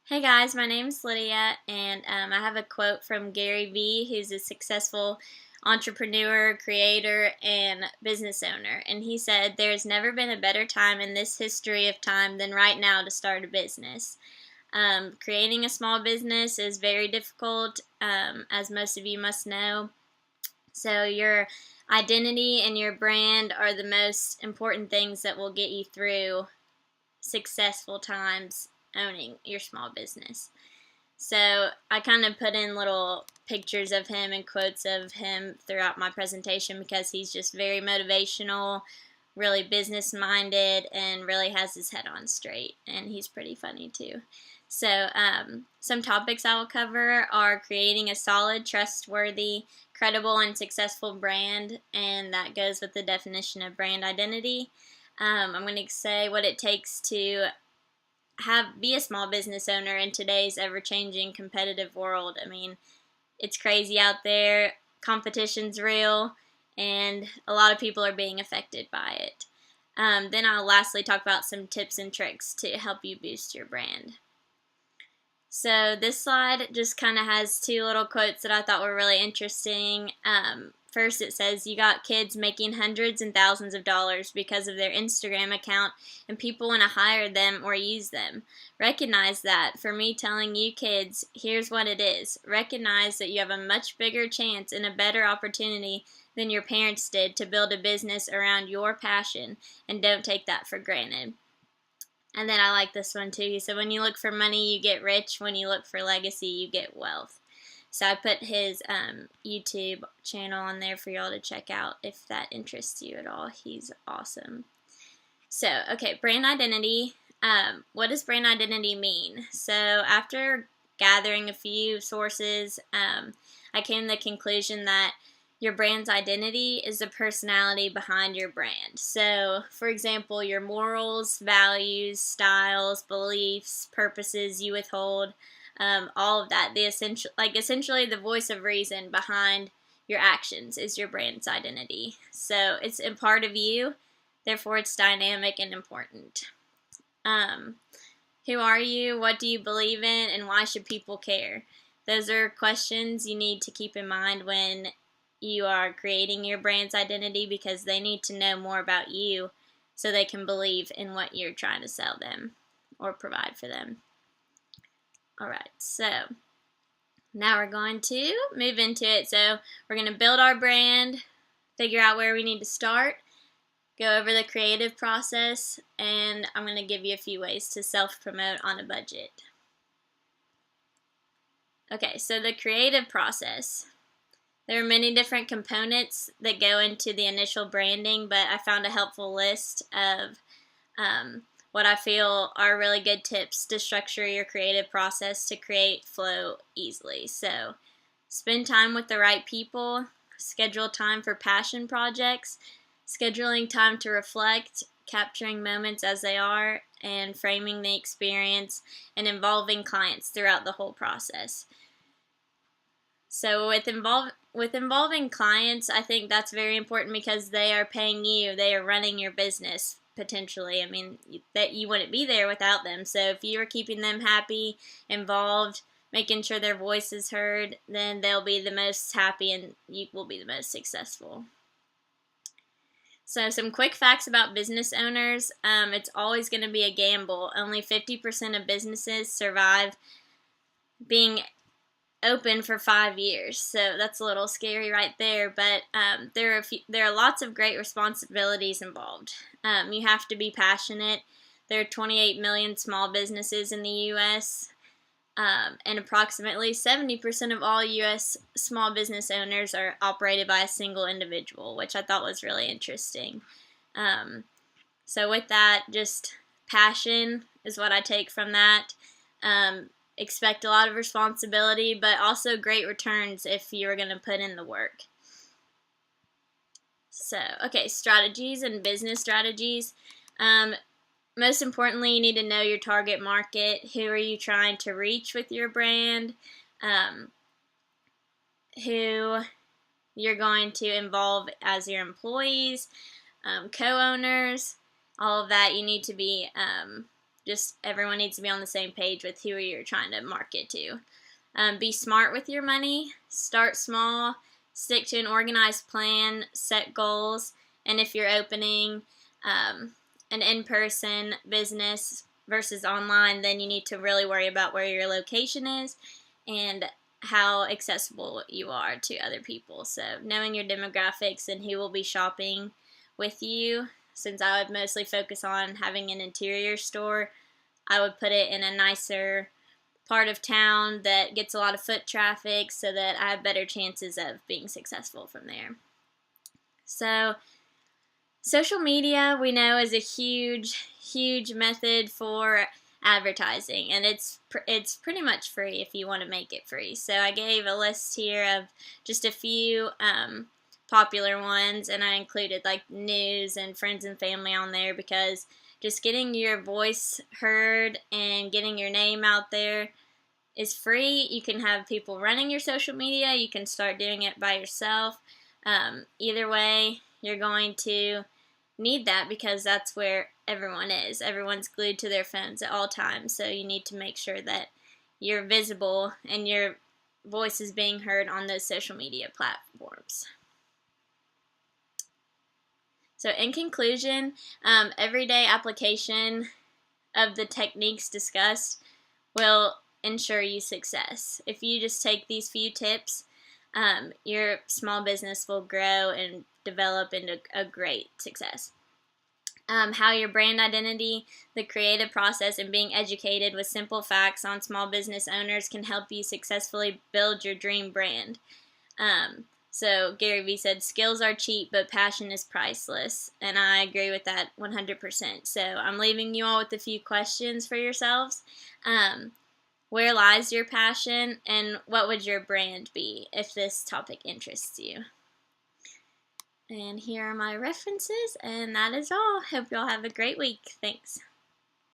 Hey guys, my name is Lydia, and I have a quote from Gary Vee, who's a successful entrepreneur, creator, and business owner. And he said, "There's never been a better time in this history of time than right now to start a business." Creating a small business is very difficult, as most of you must know. So, your identity and your brand are the most important things that will get you through successful times owning your small business. So I kind of put in little pictures of him and quotes of him throughout my presentation because he's just very motivational, really business minded, and really has his head on straight. And he's pretty funny too. So some topics I will cover are creating a solid, trustworthy, credible, and successful brand, and that goes with the definition of brand identity. I'm going to say what it takes to be a small business owner in today's ever-changing competitive world. I mean, it's crazy out there. Competition's real, and a lot of people are being affected by it. Then I'll lastly talk about some tips and tricks to help you boost your brand. So this slide just kind of has two little quotes that I thought were really interesting. First, it says, "You got kids making hundreds and thousands of dollars because of their Instagram account, and people want to hire them or use them. Recognize that. For me telling you kids, here's what it is. Recognize that you have a much bigger chance and a better opportunity than your parents did to build a business around your passion, and don't take that for granted." And then I like this one too. He said, "When you look for money, you get rich. When you look for legacy, you get wealth." So I put his YouTube channel on there for y'all to check out if that interests you at all. He's awesome. So, okay, brand identity. What does brand identity mean? So after gathering a few sources, I came to the conclusion that your brand's identity is the personality behind your brand. So, for example, your morals, values, styles, beliefs, purposes you withhold, all of that. Essentially, the voice of reason behind your actions is your brand's identity. So it's a part of you, therefore it's dynamic and important. Who are you? What do you believe in? And why should people care? Those are questions you need to keep in mind when you are creating your brand's identity, because they need to know more about you so they can believe in what you're trying to sell them or provide for them. Alright, so now we're going to move into it. So we're going to build our brand, figure out where we need to start, go over the creative process, and I'm going to give you a few ways to self-promote on a budget. Okay, so the creative process. There are many different components that go into the initial branding, but I found a helpful list of what I feel are really good tips to structure your creative process to create flow easily. So, spend time with the right people, schedule time for passion projects, scheduling time to reflect, capturing moments as they are, and framing the experience, and involving clients throughout the whole process. So with involving clients, I think that's very important because they are paying you, they are running your business potentially. I mean, that you wouldn't be there without them. So if you are keeping them happy, involved, making sure their voice is heard, then they'll be the most happy and you will be the most successful. So some quick facts about business owners. It's always going to be a gamble. Only 50% of businesses survive being open for 5 years, so that's a little scary right there. But there are lots of great responsibilities involved. You have to be passionate. There are 28 million small businesses in the U.S., and approximately 70% of all U.S. small business owners are operated by a single individual, which I thought was really interesting. So with that, just passion is what I take from that. Expect a lot of responsibility, but also great returns if you're going to put in the work. So, okay, strategies and business strategies. Most importantly, you need to know your target market. Who are you trying to reach with your brand? Who you're going to involve as your employees, co-owners, all of that. You need to be just everyone needs to be on the same page with who you're trying to market to. Be smart with your money. Start small. Stick to an organized plan. Set goals. And if you're opening an in-person business versus online, then you need to really worry about where your location is and how accessible you are to other people. So knowing your demographics and who will be shopping with you. Since I would mostly focus on having an interior store, I would put it in a nicer part of town that gets a lot of foot traffic so that I have better chances of being successful from there. So social media, we know, is a huge method for advertising, and it's pretty much free if you want to make it free. So I gave a list here of just a few popular ones, and I included like news and friends and family on there because just getting your voice heard and getting your name out there is free. You can have people running your social media. You can start doing it by yourself. Either way, you're going to need that because that's where everyone is. Everyone's glued to their phones at all times, so you need to make sure that you're visible and your voice is being heard on those social media platforms. So in conclusion, everyday application of the techniques discussed will ensure you success. If you just take these few tips, your small business will grow and develop into a great success. How your brand identity, the creative process, and being educated with simple facts on small business owners can help you successfully build your dream brand. So Gary Vee said, skills are cheap, but passion is priceless. And I agree with that 100%. So I'm leaving you all with a few questions for yourselves. Where lies your passion, and what would your brand be if this topic interests you? And here are my references, and that is all. Hope you all have a great week. Thanks.